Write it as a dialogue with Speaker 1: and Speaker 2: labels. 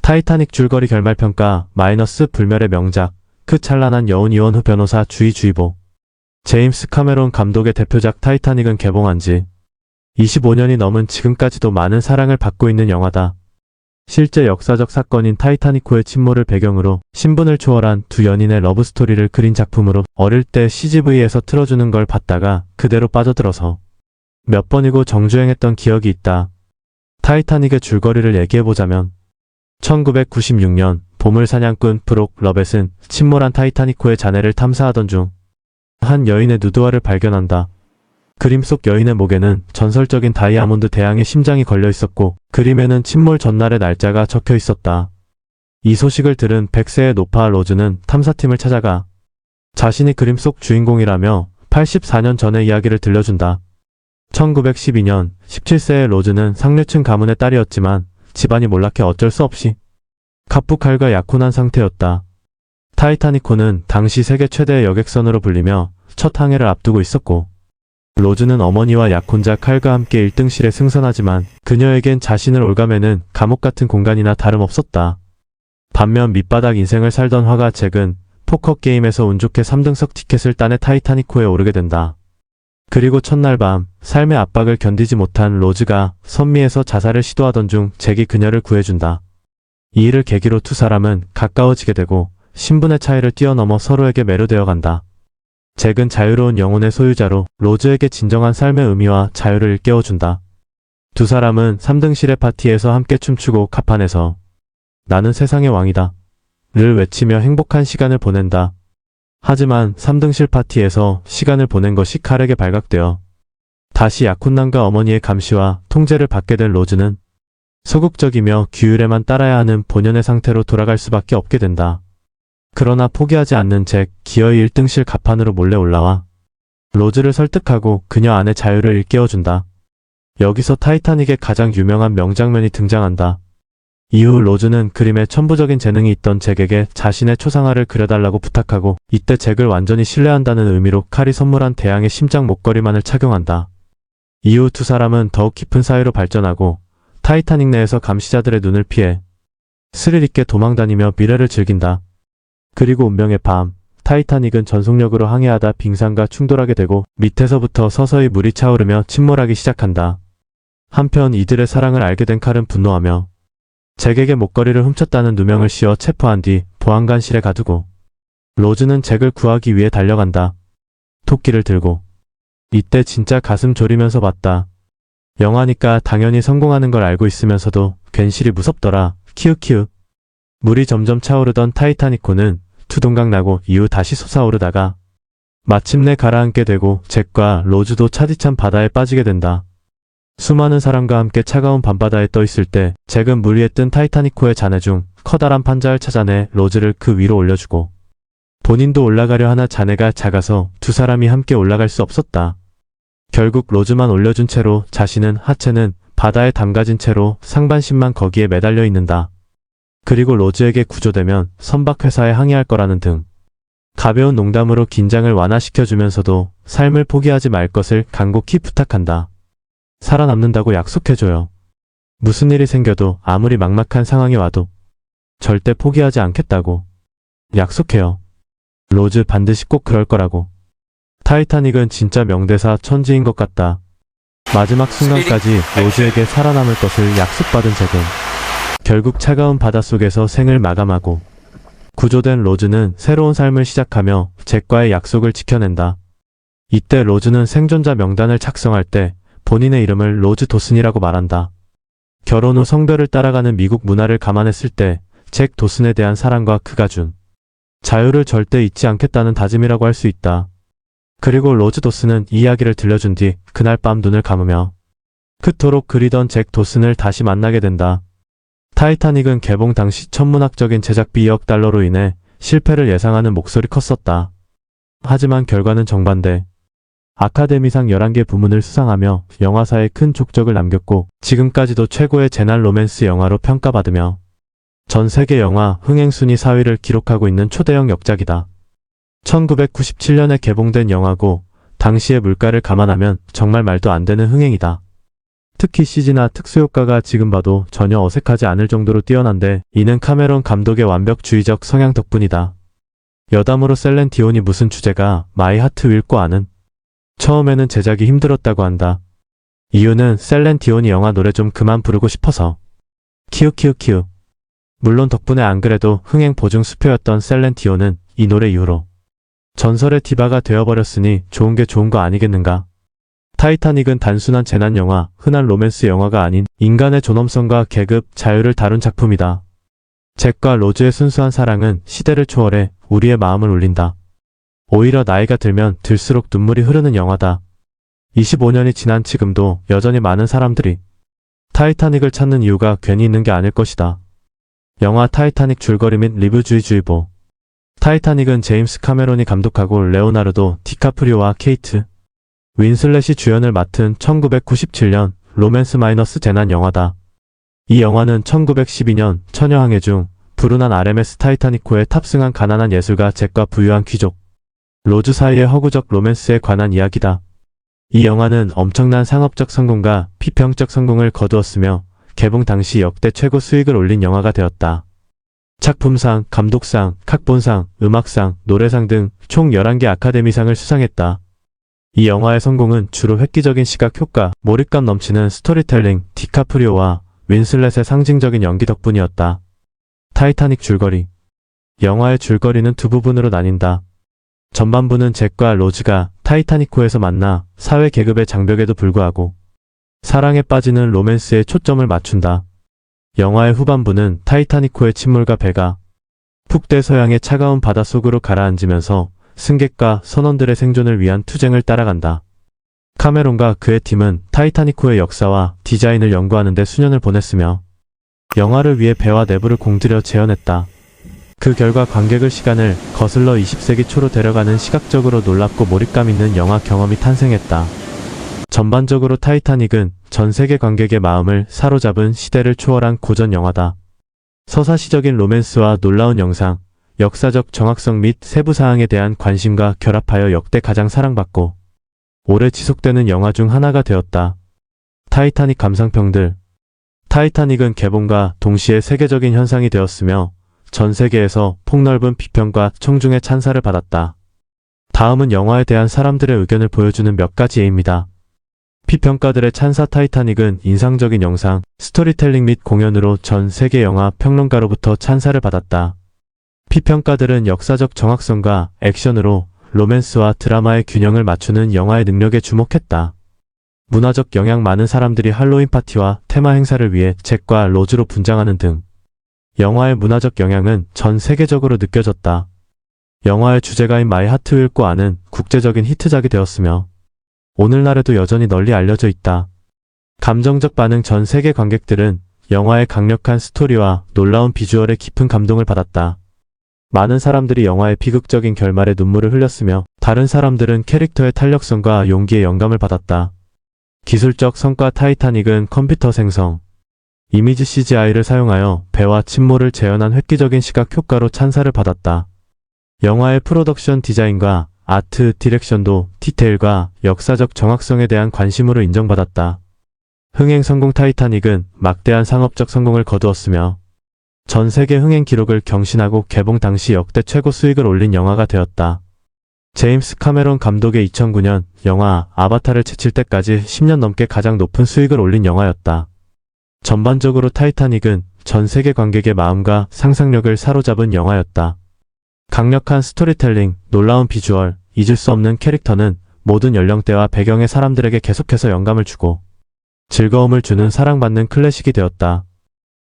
Speaker 1: 타이타닉 줄거리 결말평가 마이너스 불멸의 명작 그 찬란한 여운 이원후 변호사 주의주의보. 제임스 카메론 감독의 대표작 타이타닉은 개봉한 지 25년이 넘은 지금까지도 많은 사랑을 받고 있는 영화다. 실제 역사적 사건인 타이타닉호의 침몰을 배경으로 신분을 초월한 두 연인의 러브스토리를 그린 작품으로 어릴 때 CGV에서 틀어주는 걸 봤다가 그대로 빠져들어서 몇 번이고 정주행했던 기억이 있다. 타이타닉의 줄거리를 얘기해보자면 1996년 보물 사냥꾼 브록 러벳은 침몰한 타이타닉호의 잔해를 탐사하던 중 한 여인의 누드화를 발견한다. 그림 속 여인의 목에는 전설적인 다이아몬드 대왕의 심장이 걸려 있었고 그림에는 침몰 전날의 날짜가 적혀 있었다. 이 소식을 들은 100세의 노파 로즈는 탐사팀을 찾아가 자신이 그림 속 주인공이라며 84년 전의 이야기를 들려준다. 1912년 17세의 로즈는 상류층 가문의 딸이었지만 집안이 몰락해 어쩔 수 없이 갑부칼과 약혼한 상태였다. 타이타닉호는 당시 세계 최대의 여객선으로 불리며 첫 항해를 앞두고 있었고 로즈는 어머니와 약혼자 칼과 함께 1등실에 승선하지만 그녀에겐 자신을 올가매는 감옥 같은 공간이나 다름없었다. 반면 밑바닥 인생을 살던 화가 잭은 포커게임에서 운 좋게 3등석 티켓을 따내 타이타닉호에 오르게 된다. 그리고 첫날 밤 삶의 압박을 견디지 못한 로즈가 선미에서 자살을 시도하던 중 잭이 그녀를 구해준다. 이 일을 계기로 두 사람은 가까워지게 되고 신분의 차이를 뛰어넘어 서로에게 매료되어 간다. 잭은 자유로운 영혼의 소유자로 로즈에게 진정한 삶의 의미와 자유를 일깨워준다. 두 사람은 3등실의 파티에서 함께 춤추고 갑판에서 나는 세상의 왕이다 를 외치며 행복한 시간을 보낸다. 하지만 3등실 파티에서 시간을 보낸 것이 칼에게 발각되어 다시 약혼남과 어머니의 감시와 통제를 받게 된 로즈는 소극적이며 규율에만 따라야 하는 본연의 상태로 돌아갈 수밖에 없게 된다. 그러나 포기하지 않는 잭, 기어이 1등실 갑판으로 몰래 올라와 로즈를 설득하고 그녀 안의 자유를 일깨워준다. 여기서 타이타닉의 가장 유명한 명장면이 등장한다. 이후 로즈는 그림에 천부적인 재능이 있던 잭에게 자신의 초상화를 그려달라고 부탁하고 이때 잭을 완전히 신뢰한다는 의미로 칼이 선물한 대왕의 심장 목걸이만을 착용한다. 이후 두 사람은 더욱 깊은 사이로 발전하고 타이타닉 내에서 감시자들의 눈을 피해 스릴 있게 도망다니며 미래를 즐긴다. 그리고 운명의 밤, 타이타닉은 전속력으로 항해하다 빙산과 충돌하게 되고 밑에서부터 서서히 물이 차오르며 침몰하기 시작한다. 한편 이들의 사랑을 알게 된 칼은 분노하며 잭에게 목걸이를 훔쳤다는 누명을 씌워 체포한 뒤 보안관실에 가두고 로즈는 잭을 구하기 위해 달려간다. 토끼를 들고. 이때 진짜 가슴 졸이면서 봤다. 영화니까 당연히 성공하는 걸 알고 있으면서도 괜시리 무섭더라. 키읔키읔. 물이 점점 차오르던 타이타닉호는 투동강 나고 이후 다시 솟아오르다가 마침내 가라앉게 되고 잭과 로즈도 차디찬 바다에 빠지게 된다. 수많은 사람과 함께 차가운 밤바다에 떠 있을 때 잭은 물 위에 뜬 타이타닉호의 잔해 중 커다란 판자를 찾아내 로즈를 그 위로 올려주고 본인도 올라가려 하나 잔해가 작아서 두 사람이 함께 올라갈 수 없었다. 결국 로즈만 올려준 채로 자신은 하체는 바다에 담가진 채로 상반신만 거기에 매달려 있는다. 그리고 로즈에게 구조되면 선박회사에 항해할 거라는 등 가벼운 농담으로 긴장을 완화시켜주면서도 삶을 포기하지 말 것을 간곡히 부탁한다. 살아남는다고 약속해줘요. 무슨 일이 생겨도 아무리 막막한 상황이 와도 절대 포기하지 않겠다고 약속해요. 로즈 반드시 꼭 그럴 거라고. 타이타닉은 진짜 명대사 천지인 것 같다. 마지막 순간까지 로즈에게 살아남을 것을 약속받은 잭은 결국 차가운 바닷속에서 생을 마감하고 구조된 로즈는 새로운 삶을 시작하며 잭과의 약속을 지켜낸다. 이때 로즈는 생존자 명단을 작성할 때 본인의 이름을 로즈 도슨이라고 말한다. 결혼 후 성별을 따라가는 미국 문화를 감안했을 때 잭 도슨에 대한 사랑과 그가 준 자유를 절대 잊지 않겠다는 다짐이라고 할 수 있다. 그리고 로즈 도슨은 이 이야기를 들려준 뒤 그날 밤 눈을 감으며 그토록 그리던 잭 도슨을 다시 만나게 된다. 타이타닉은 개봉 당시 천문학적인 제작비 2억 달러로 인해 실패를 예상하는 목소리 컸었다. 하지만 결과는 정반대. 아카데미상 11개 부문을 수상하며 영화사에 큰 족적을 남겼고 지금까지도 최고의 재난 로맨스 영화로 평가받으며 전 세계 영화 흥행 순위 4위를 기록하고 있는 초대형 역작이다. 1997년에 개봉된 영화고 당시의 물가를 감안하면 정말 말도 안 되는 흥행이다. 특히 CG나 특수효과가 지금 봐도 전혀 어색하지 않을 정도로 뛰어난데 이는 카메론 감독의 완벽주의적 성향 덕분이다. 여담으로 셀렌 디온이 무슨 주제가 마이 하트 윌 꼬아는 처음에는 제작이 힘들었다고 한다. 이유는 셀렌 디온이 영화 노래 좀 그만 부르고 싶어서. 키읔키읔키읔. 물론 덕분에 안 그래도 흥행 보증 수표였던 셀렌 디온은 이 노래 이후로 전설의 디바가 되어버렸으니 좋은 게 좋은 거 아니겠는가. 타이타닉은 단순한 재난 영화, 흔한 로맨스 영화가 아닌 인간의 존엄성과 계급, 자유를 다룬 작품이다. 잭과 로즈의 순수한 사랑은 시대를 초월해 우리의 마음을 울린다. 오히려 나이가 들면 들수록 눈물이 흐르는 영화다. 25년이 지난 지금도 여전히 많은 사람들이 타이타닉을 찾는 이유가 괜히 있는 게 아닐 것이다. 영화 타이타닉 줄거리 및 리뷰주의주의보. 타이타닉은 제임스 카메론이 감독하고 레오나르도 디카프리오와 케이트 윈슬렛이 주연을 맡은 1997년 로맨스 마이너스 재난 영화다. 이 영화는 1912년 처녀항해 중 불운한 RMS 타이타닉호에 탑승한 가난한 예술가 잭과 부유한 귀족 로즈 사이의 허구적 로맨스에 관한 이야기다. 이 영화는 엄청난 상업적 성공과 비평적 성공을 거두었으며 개봉 당시 역대 최고 수익을 올린 영화가 되었다. 작품상, 감독상, 각본상, 음악상, 노래상 등 총 11개 아카데미상을 수상했다. 이 영화의 성공은 주로 획기적인 시각 효과, 몰입감 넘치는 스토리텔링, 디카프리오와 윈슬렛의 상징적인 연기 덕분이었다. 타이타닉 줄거리. 영화의 줄거리는 두 부분으로 나뉜다. 전반부는 잭과 로즈가 타이타닉호에서 만나 사회 계급의 장벽에도 불구하고 사랑에 빠지는 로맨스에 초점을 맞춘다. 영화의 후반부는 타이타닉호의 침몰과 배가 북대서양의 차가운 바닷속으로 가라앉으면서 승객과 선원들의 생존을 위한 투쟁을 따라간다. 카메론과 그의 팀은 타이타닉호의 역사와 디자인을 연구하는 데 수년을 보냈으며 영화를 위해 배와 내부를 공들여 재현했다. 그 결과 관객을 시간을 거슬러 20세기 초로 데려가는 시각적으로 놀랍고 몰입감 있는 영화 경험이 탄생했다. 전반적으로 타이타닉은 전 세계 관객의 마음을 사로잡은 시대를 초월한 고전 영화다. 서사시적인 로맨스와 놀라운 영상, 역사적 정확성 및 세부 사항에 대한 관심과 결합하여 역대 가장 사랑받고 오래 지속되는 영화 중 하나가 되었다. 타이타닉 감상평들. 타이타닉은 개봉과 동시에 세계적인 현상이 되었으며 전 세계에서 폭넓은 비평과 청중의 찬사를 받았다. 다음은 영화에 대한 사람들의 의견을 보여주는 몇 가지 예입니다. 피평가들의 찬사. 타이타닉은 인상적인 영상, 스토리텔링 및 공연으로 전 세계 영화 평론가로부터 찬사를 받았다. 피평가들은 역사적 정확성과 액션으로 로맨스와 드라마의 균형을 맞추는 영화의 능력에 주목했다. 문화적 영향. 많은 사람들이 할로윈 파티와 테마 행사를 위해 잭과 로즈로 분장하는 등 영화의 문화적 영향은 전 세계적으로 느껴졌다. 영화의 주제가인 마이 하트 윌 꼬아는 국제적인 히트작이 되었으며 오늘날에도 여전히 널리 알려져 있다. 감정적 반응. 전 세계 관객들은 영화의 강력한 스토리와 놀라운 비주얼에 깊은 감동을 받았다. 많은 사람들이 영화의 비극적인 결말에 눈물을 흘렸으며 다른 사람들은 캐릭터의 탄력성과 용기에 영감을 받았다. 기술적 성과. 타이타닉은 컴퓨터 생성, 이미지 CGI를 사용하여 배와 침몰을 재현한 획기적인 시각 효과로 찬사를 받았다. 영화의 프로덕션 디자인과 아트 디렉션도 디테일과 역사적 정확성에 대한 관심으로 인정받았다. 흥행 성공. 타이타닉은 막대한 상업적 성공을 거두었으며 전 세계 흥행 기록을 경신하고 개봉 당시 역대 최고 수익을 올린 영화가 되었다. 제임스 카메론 감독의 2009년 영화 아바타를 제칠 때까지 10년 넘게 가장 높은 수익을 올린 영화였다. 전반적으로 타이타닉은 전 세계 관객의 마음과 상상력을 사로잡은 영화였다. 강력한 스토리텔링, 놀라운 비주얼, 잊을 수 없는 캐릭터는 모든 연령대와 배경의 사람들에게 계속해서 영감을 주고 즐거움을 주는 사랑받는 클래식이 되었다.